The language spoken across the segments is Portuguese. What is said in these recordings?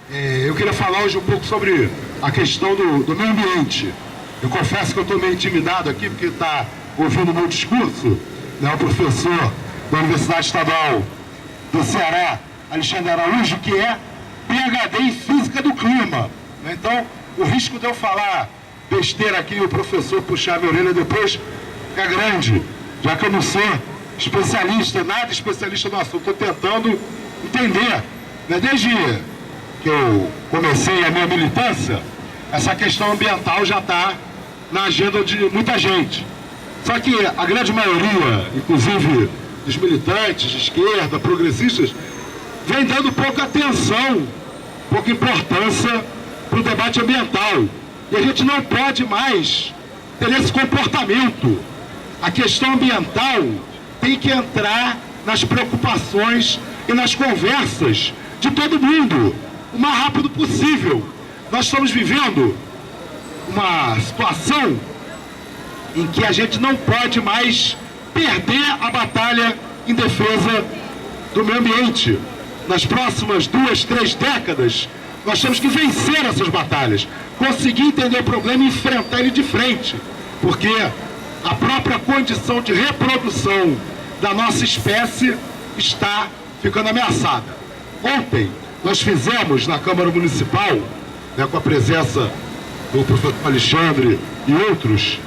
Eu queria falar hoje um pouco sobre a questão do meio ambiente. Eu confesso que eu estou meio intimidado aqui, porque está ouvindo o meu discurso, né, o professor da Universidade Estadual do Ceará, Alexandre Araújo, que é PhD em Física do Clima. Então, o risco de eu falar besteira aqui e o professor puxar minha orelha depois é grande, já que eu não sou especialista, nada especialista no assunto. Estou tentando entender, né, desde que eu comecei a minha militância, essa questão ambiental já está na agenda de muita gente. Só que a grande maioria, inclusive dos militantes de esquerda, progressistas, vem dando pouca atenção, pouca importância para o debate ambiental. E a gente não pode mais ter esse comportamento. A questão ambiental tem que entrar nas preocupações e nas conversas de todo mundo, o mais rápido possível. Nós estamos vivendo uma situação em que a gente não pode mais perder a batalha em defesa do meio ambiente. Nas próximas 2, 3 décadas, nós temos que vencer essas batalhas, conseguir entender o problema e enfrentar ele de frente, porque a própria condição de reprodução da nossa espécie está ficando ameaçada. Ontem, nós fizemos na Câmara Municipal, né, com a presença do professor Alexandre e outros,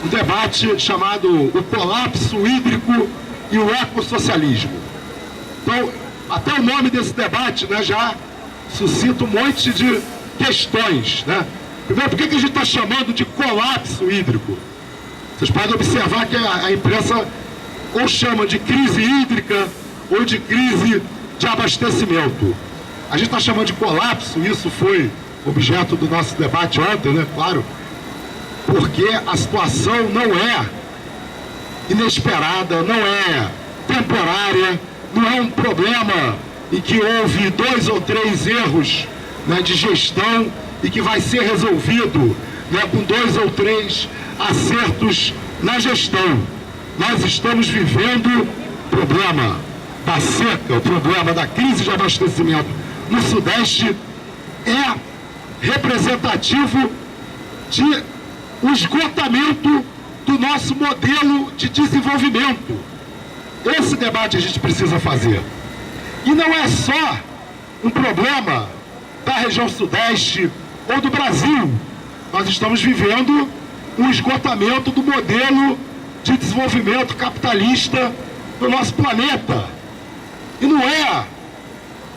um debate chamado o colapso hídrico e o ecossocialismo. Então, até o nome desse debate, né, já suscita um monte de questões, né? Primeiro, por que a gente está chamando de colapso hídrico? Vocês podem observar que a imprensa ou chama de crise hídrica ou de crise de abastecimento. A gente está chamando de colapso, isso foi objeto do nosso debate ontem, né? Claro, porque a situação não é inesperada, não é temporária, não é um problema em que houve 2 ou 3 erros, né, de gestão e que vai ser resolvido, né, com 2 ou 3 acertos na gestão. Nós estamos vivendo o problema da seca, o problema da crise de abastecimento no Sudeste é representativo de um esgotamento do nosso modelo de desenvolvimento. Esse debate a gente precisa fazer. E não é só um problema da região Sudeste ou do Brasil. Nós estamos vivendo um esgotamento do modelo de desenvolvimento capitalista do nosso planeta. E não é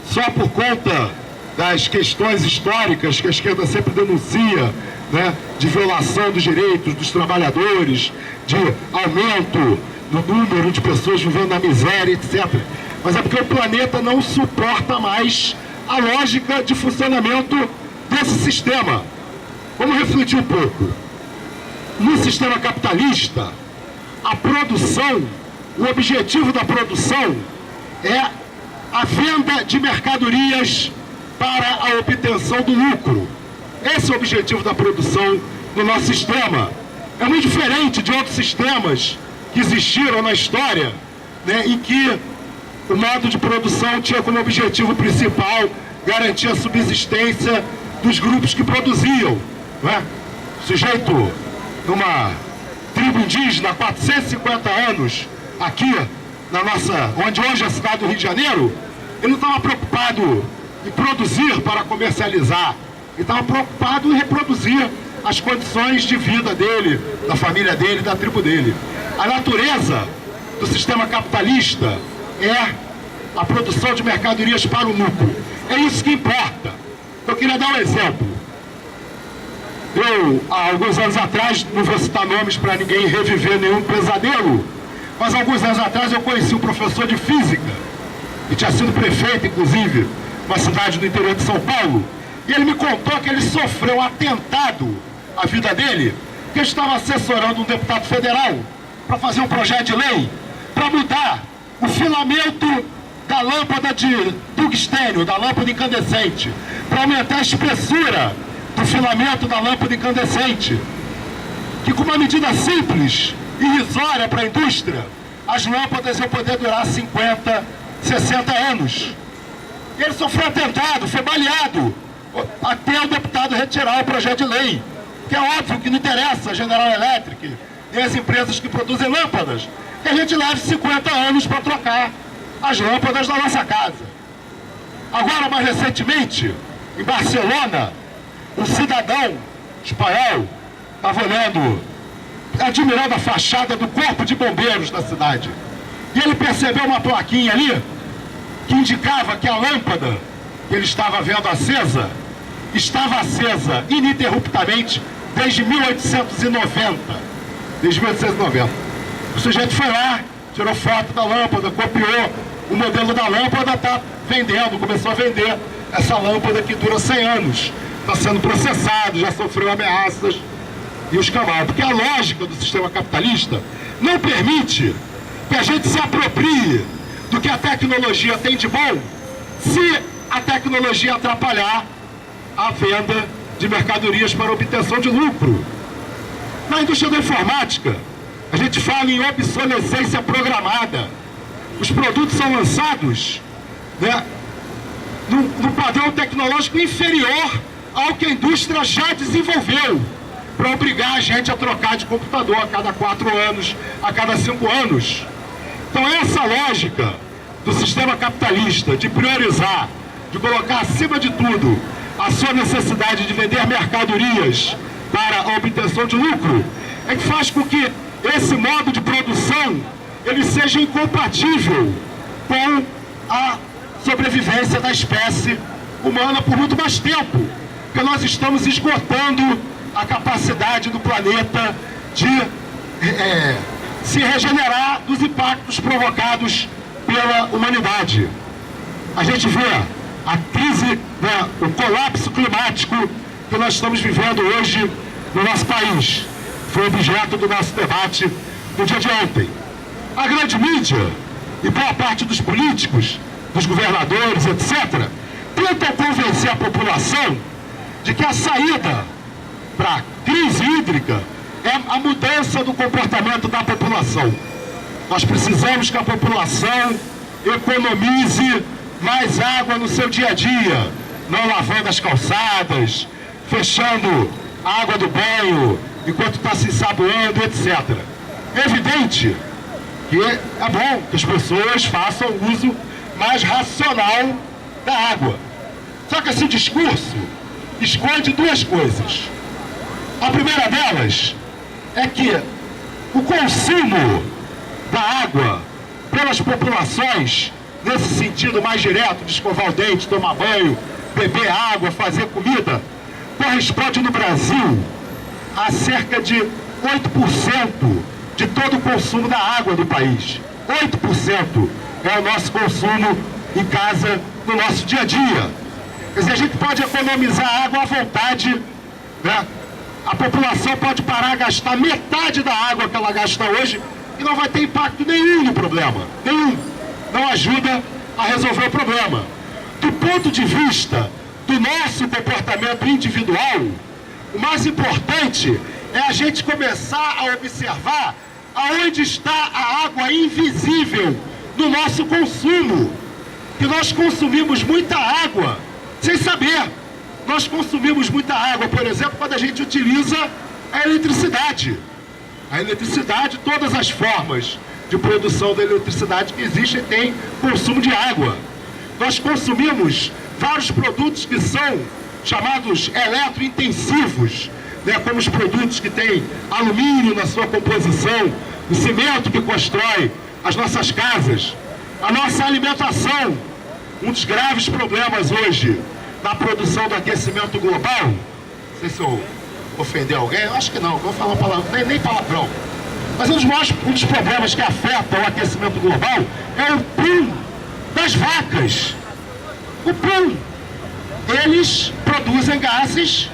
só por conta das questões históricas que a esquerda sempre denuncia, né, de violação dos direitos dos trabalhadores, de aumento no número de pessoas vivendo na miséria, etc. Mas é porque o planeta não suporta mais a lógica de funcionamento desse sistema. Vamos refletir um pouco. No sistema capitalista, a produção, o objetivo da produção é a venda de mercadorias para a obtenção do lucro. Esse é o objetivo da produção no nosso sistema. É muito diferente de outros sistemas que existiram na história, né, em que o modo de produção tinha como objetivo principal garantir a subsistência dos grupos que produziam, né? O sujeito, numa tribo indígena, há 450 anos, aqui, onde hoje é a cidade do Rio de Janeiro, ele não estava preocupado em produzir para comercializar, ele estava preocupado em reproduzir as condições de vida dele, da família dele, da tribo dele. A natureza do sistema capitalista é a produção de mercadorias para o lucro. É isso que importa. Eu queria dar um exemplo. Eu, há alguns anos atrás, não vou citar nomes para ninguém reviver nenhum pesadelo, mas há alguns anos atrás eu conheci um professor de física, que tinha sido prefeito, inclusive, uma cidade do interior de São Paulo, e ele me contou que ele sofreu um atentado à vida dele, que estava assessorando um deputado federal para fazer um projeto de lei para mudar o filamento da lâmpada de tungstênio, da lâmpada incandescente, para aumentar a espessura do filamento da lâmpada incandescente, que com uma medida simples, irrisória para a indústria, as lâmpadas iam poder durar 50, 60 anos. Ele sofreu atentado, foi baleado. até o deputado retirar o projeto de lei, que é óbvio que não interessa a General Electric e as empresas que produzem lâmpadas, que a gente leve 50 anos para trocar as lâmpadas da nossa casa. Agora, mais recentemente, em Barcelona, um cidadão espanhol estava olhando, admirando a fachada do Corpo de Bombeiros da cidade. E ele percebeu uma plaquinha ali que indicava que a lâmpada que ele estava vendo acesa estava acesa ininterruptamente desde 1890. Desde 1890. O sujeito foi lá, tirou foto da lâmpada, copiou o modelo da lâmpada, está vendendo, começou a vender essa lâmpada que dura 100 anos. Está sendo processado, já sofreu ameaças e os cavalos. Porque a lógica do sistema capitalista não permite que a gente se aproprie do que a tecnologia tem de bom, se a tecnologia atrapalhar a venda de mercadorias para obtenção de lucro. Na indústria da informática, a gente fala em obsolescência programada. Os produtos são lançados, né, no padrão tecnológico inferior ao que a indústria já desenvolveu, para obrigar a gente a trocar de computador a cada 4 anos, a cada 5 anos. Então essa lógica do sistema capitalista de priorizar, de colocar acima de tudo a sua necessidade de vender mercadorias para a obtenção de lucro, é que faz com que esse modo de produção ele seja incompatível com a sobrevivência da espécie humana por muito mais tempo, porque nós estamos esgotando a capacidade do planeta de se regenerar dos impactos provocados pela humanidade. A gente vê a crise, né, o colapso climático que nós estamos vivendo hoje no nosso país. Foi objeto do nosso debate no dia de ontem. A grande mídia e boa parte dos políticos, dos governadores, etc., tentam convencer a população de que a saída para a crise hídrica é a mudança do comportamento da população. Nós precisamos que a população economize mais água no seu dia a dia, não lavando as calçadas, fechando a água do banho enquanto está se ensaboando, etc. É evidente que é bom que as pessoas façam uso mais racional da água. Só que esse discurso esconde duas coisas. A primeira delas é que o consumo da água pelas populações, nesse sentido mais direto, de escovar o dente, tomar banho, beber água, fazer comida, corresponde no Brasil a cerca de 8% de todo o consumo da água do país. 8% é o nosso consumo em casa, no nosso dia a dia. Quer dizer, a gente pode economizar água à vontade, né? A população pode parar a gastar metade da água que ela gasta hoje e não vai ter impacto nenhum no problema. Nenhum. Não ajuda a resolver o problema. Do ponto de vista do nosso comportamento individual, o mais importante é a gente começar a observar aonde está a água invisível no nosso consumo. Que nós consumimos muita água sem saber. Nós consumimos muita água, por exemplo, quando a gente utiliza a eletricidade. A eletricidade, todas as formas de produção da eletricidade que existem têm consumo de água. Nós consumimos vários produtos que são chamados eletrointensivos, né, como os produtos que têm alumínio na sua composição, o cimento que constrói as nossas casas, a nossa alimentação. Um dos graves problemas hoje na produção do aquecimento global, não sei se eu ofender alguém, eu acho que não, vou falar palavrão, nem palavrão, mas um dos problemas que afetam o aquecimento global é o pum das vacas. O pum. Eles produzem gases,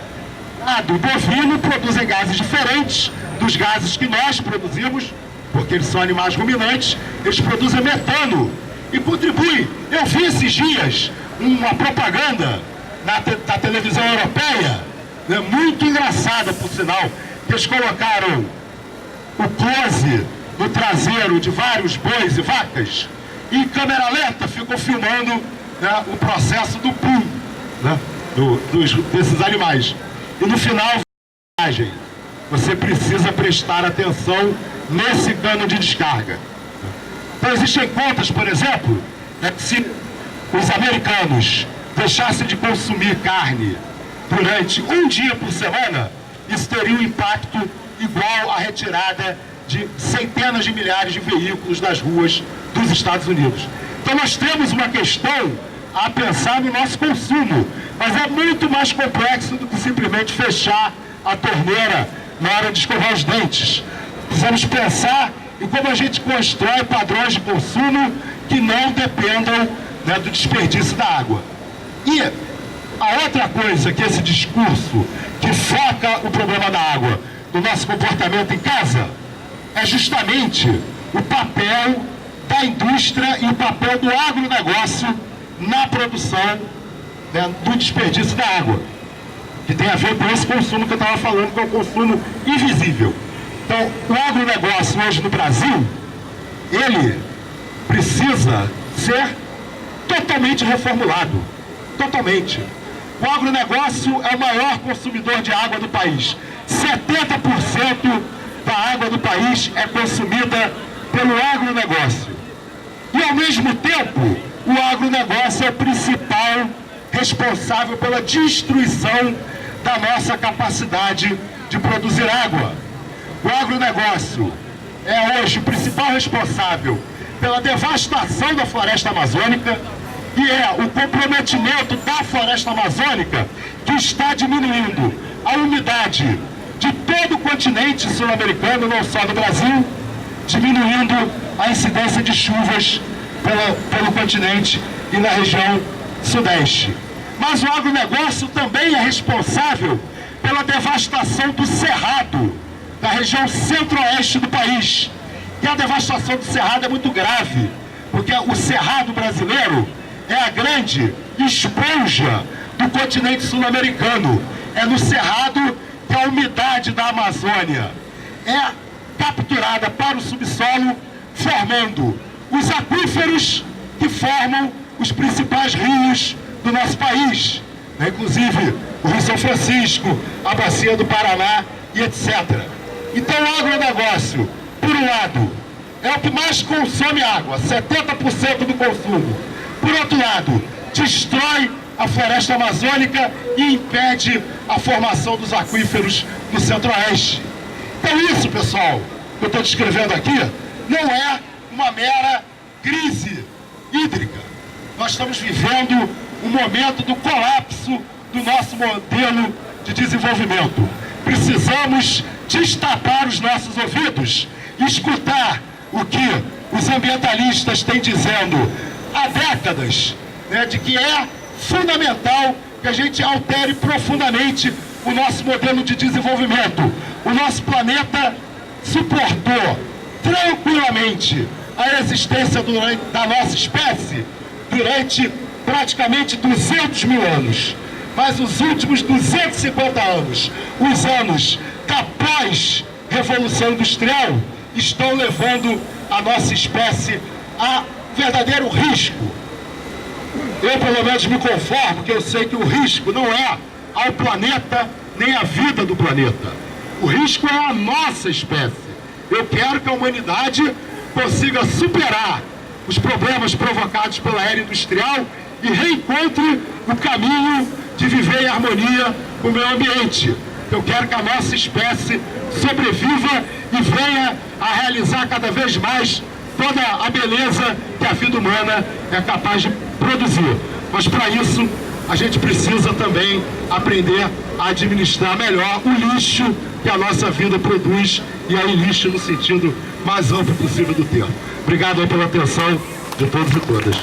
do bovino produzem gases diferentes dos gases que nós produzimos, porque eles são animais ruminantes, eles produzem metano e contribuem. Eu vi esses dias uma propaganda da televisão europeia, né, muito engraçada por sinal, que eles colocaram o close no traseiro de vários bois e vacas e em câmera lenta ficou filmando, né, o processo do pum, né? desses animais. E no final, você precisa prestar atenção nesse cano de descarga. Então existem contas, por exemplo, se os americanos deixassem de consumir carne durante um dia por semana, isso teria um impacto igual à retirada de centenas de milhares de veículos das ruas dos Estados Unidos. Então nós temos uma questão a pensar no nosso consumo, mas é muito mais complexo do que simplesmente fechar a torneira na hora de escovar os dentes. Precisamos pensar em como a gente constrói padrões de consumo que não dependam, né, do desperdício da água. E a outra coisa que esse discurso que foca o problema da água no nosso comportamento em casa é justamente o papel da indústria e o papel do agronegócio na produção, né, do desperdício da água, que tem a ver com esse consumo que eu estava falando, que é o consumo invisível. Então, o agronegócio hoje no Brasil, ele precisa ser totalmente reformulado. Totalmente. O agronegócio é o maior consumidor de água do país. 70% da água do país é consumida pelo agronegócio. E, ao mesmo tempo, o agronegócio é o principal responsável pela destruição da nossa capacidade de produzir água. O agronegócio é hoje o principal responsável pela devastação da floresta amazônica e é o comprometimento da floresta amazônica que está diminuindo a umidade de todo o continente sul-americano, não só do Brasil, diminuindo a incidência de chuvas pelo continente e na região sudeste. Mas o agronegócio também é responsável pela devastação do cerrado, da região centro-oeste do país. E a devastação do cerrado é muito grave, porque o cerrado brasileiro é a grande esponja do continente sul-americano. É no cerrado que a umidade da Amazônia é capturada para o subsolo, formando os aquíferos que formam os principais rios do nosso país, né? Inclusive o Rio São Francisco, a Bacia do Paraná e etc. Então o agronegócio, por um lado, é o que mais consome água, 70% do consumo. Por outro lado, destrói a floresta amazônica e impede a formação dos aquíferos no centro-oeste. Então isso, pessoal, que eu estou descrevendo aqui, não é uma mera crise hídrica. Nós estamos vivendo um momento do colapso do nosso modelo de desenvolvimento. Precisamos destapar os nossos ouvidos e escutar o que os ambientalistas têm dizendo há décadas, né, de que é fundamental que a gente altere profundamente o nosso modelo de desenvolvimento. O nosso planeta suportou tranquilamente a existência da nossa espécie durante praticamente 200 mil anos. Mas os últimos 250 anos, os anos da pós-revolução industrial, estão levando a nossa espécie a verdadeiro risco. Eu, pelo menos, me conformo que eu sei que o risco não é ao planeta nem à vida do planeta. O risco é a nossa espécie. Eu quero que a humanidade consiga superar os problemas provocados pela era industrial e reencontre o caminho de viver em harmonia com o meio ambiente. Eu quero que a nossa espécie sobreviva e venha a realizar cada vez mais toda a beleza que a vida humana é capaz de produzir. Mas para isso, a gente precisa também aprender a administrar melhor o lixo que a nossa vida produz, e aí lixo no sentido mais amplo possível do termo. Obrigado aí pela atenção de todos e todas.